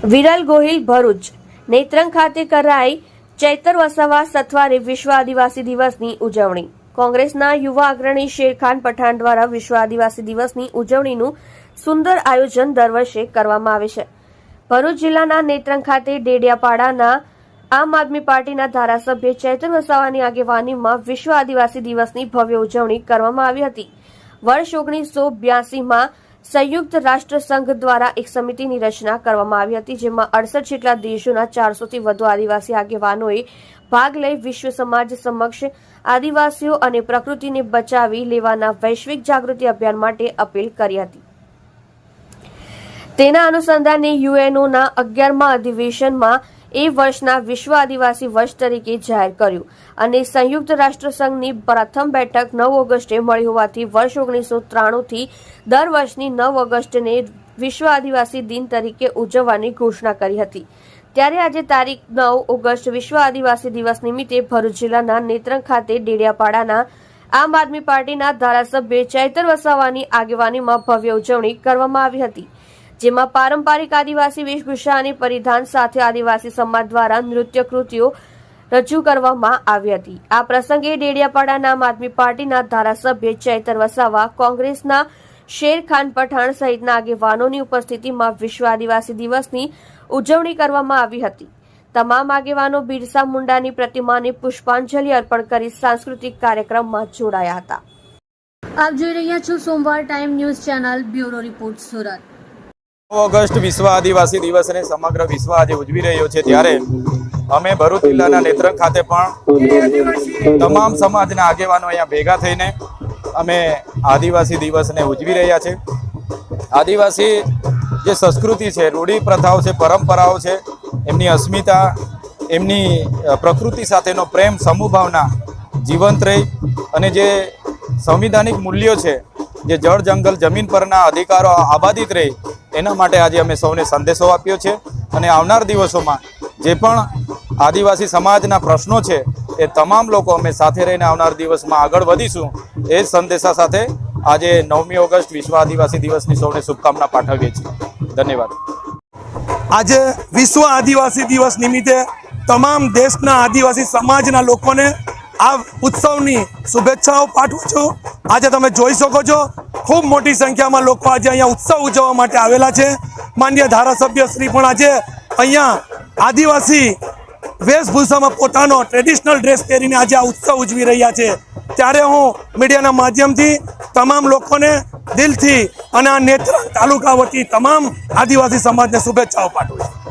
વિરલ ગોહિલ ભરૂચ નેત્રંગ ખાતે કરાઈ ચૈતર વસાવા સથવારે વિશ્વ આદિવાસી દિવસની ઉજવણી। કોંગ્રેસના યુવા અગ્રણી શેરખાન પઠાણ દ્વારા વિશ્વ આદિવાસી દિવસની ઉજવણીનું સુંદર આયોજન દર વર્ષે કરવામાં આવે છે। ભરૂચ જિલ્લાના નેત્રંગ ખાતે ડેડિયાપાડાના આમ આદમી પાર્ટીના ધારાસભ્ય ચૈતર વસાવાની આગેવાનીમાં વિશ્વ આદિવાસી દિવસની ભવ્ય ઉજવણી કરવામાં આવી હતી। વર્ષ 1982માં સંયુક્ત રાષ્ટ્ર સંઘ દ્વારા એક સમિતિની રચના કરવામાં આવી હતી, જેમાં 68 જેટલા દેશોના 400થી વધુ આદિવાસી આગેવાનોએ ભાગ લઈ વિશ્વ સમાજ સમક્ષ આદિવાસીઓ અને પ્રકૃતિને બચાવી લેવાના વૈશ્વિક જાગૃતિ અભિયાન માટે અપીલ કરી હતી। તેના અનુસંધાને યુએનઓના 11મા અધિવેશનમાં એ વર્ષના વિશ્વ આદિવાસી વર્ષ તરીકે જાહેર કર્યું અને સંયુક્ત રાષ્ટ્ર સંઘની પ્રથમ બેઠક 9 ઓગસ્ટે મળી હોવાથી વર્ષ 1993થી દર વર્ષની 9 ઓગસ્ટને વિશ્વ આદિવાસી દિન તરીકે ઉજવવાની ઘોષણા કરી હતી। ત્યારે આજે તારીખ 9 ઓગસ્ટ વિશ્વ આદિવાસી દિવસ નિમિત્તે ભરૂચ જિલ્લાના નેત્રંગ ખાતે ડેડિયાપાડાના આમ આદમી પાર્ટીના ધારાસભ્ય ચૈતર વસાવાની આગેવાનીમાં ભવ્ય ઉજવણી કરવામાં આવી હતી, જેમાં પારંપરિક આદિવાસી વેશભૂષા અને પરિધાન સાથે આદિવાસી સમાજ દ્વારા નૃત્ય કૃતિઓ રજૂ કરવામાં આવી હતી। આ પ્રસંગે ડેડિયાપાડાના આમ આદમી પાર્ટીના ધારાસભ્ય ચૈતર વસાવા, કોંગ્રેસના શેરખાન પઠાણ સહિતના આગેવાનોની ઉપસ્થિતિમાં વિશ્વ આદિવાસી દિવસની ઉજવણી કરવામાં આવી હતી। તમામ આગેવાનો બિરસા મુંડાની પ્રતિમાને પુષ્પાંજલિ અર્પણ કરી સાંસ્કૃતિક કાર્યક્રમમાં જોડાયા હતા। આપ જોઈ રહ્યા છો સોમવાર time news channel, bureau report, Surat. August વિશ્વ આદિવાસી દિવસને સમગ્ર વિશ્વ આજે ઉજવી રહ્યો છે, ત્યારે અમે ભરૂચ જિલ્લાના નેત્રંગ ખાતે પણ તમામ સમાજના આગેવાનો અહીંયા ભેગા થઈને અમે આદિવાસી દિવસને ઉજવી રહ્યા છે। આદિવાસી જે સંસ્કૃતિ છે, રૂઢિ પ્રથાઓ છે, પરંપરાઓ છે, એમની અસ્મિતા, એમની પ્રકૃતિ સાથેનો પ્રેમ, સમૂહભાવના જીવંત રહી અને જે સંવિધાનિક મૂલ્યો છે, જે જળ જંગલ જમીન પરના અધિકારો આબાદિત રહી, એના માટે આજે અમે સૌને સંદેશો આપ્યો છે અને આવનાર દિવસોમાં જે પણ આદિવાસી સમાજના પ્રશ્નો છે એ તમામ લોકો અમે સાથે રહીને આવનાર દિવસમાં આગળ વધીશું। એ જ સંદેશા સાથે આજે 9મી ઓગસ્ટ વિશ્વ આદિવાસી દિવસની સૌને શુભકામના પાઠવીએ છીએ। ધન્યવાદ। આજે વિશ્વ આદિવાસી દિવસ નિમિત્તે તમામ દેશના આદિવાસી સમાજના લોકોને આ ઉત્સવની શુભેચ્છાઓ પાઠવું છું। આજે તમે જોઈ શકો છો ખૂબ મોટી સંખ્યામાં લોકો આજે અહીંયા ઉત્સવ ઉજવવા માટે આવેલા છે। માનનીય ધારાસભ્ય શ્રી પણ આજે અહીંયા આદિવાસી વેશભૂષામાં પોતાનો ટ્રેડિશનલ ડ્રેસ પહેરીને આજે આ ઉત્સવ ઉજવી રહ્યા છે। ત્યારે હું મીડિયાના માધ્યમથી તમામ લોકોને દિલથી અને આ નેત્રંગ તાલુકા વતી તમામ આદિવાસી સમાજને શુભેચ્છાઓ પાઠવું છું।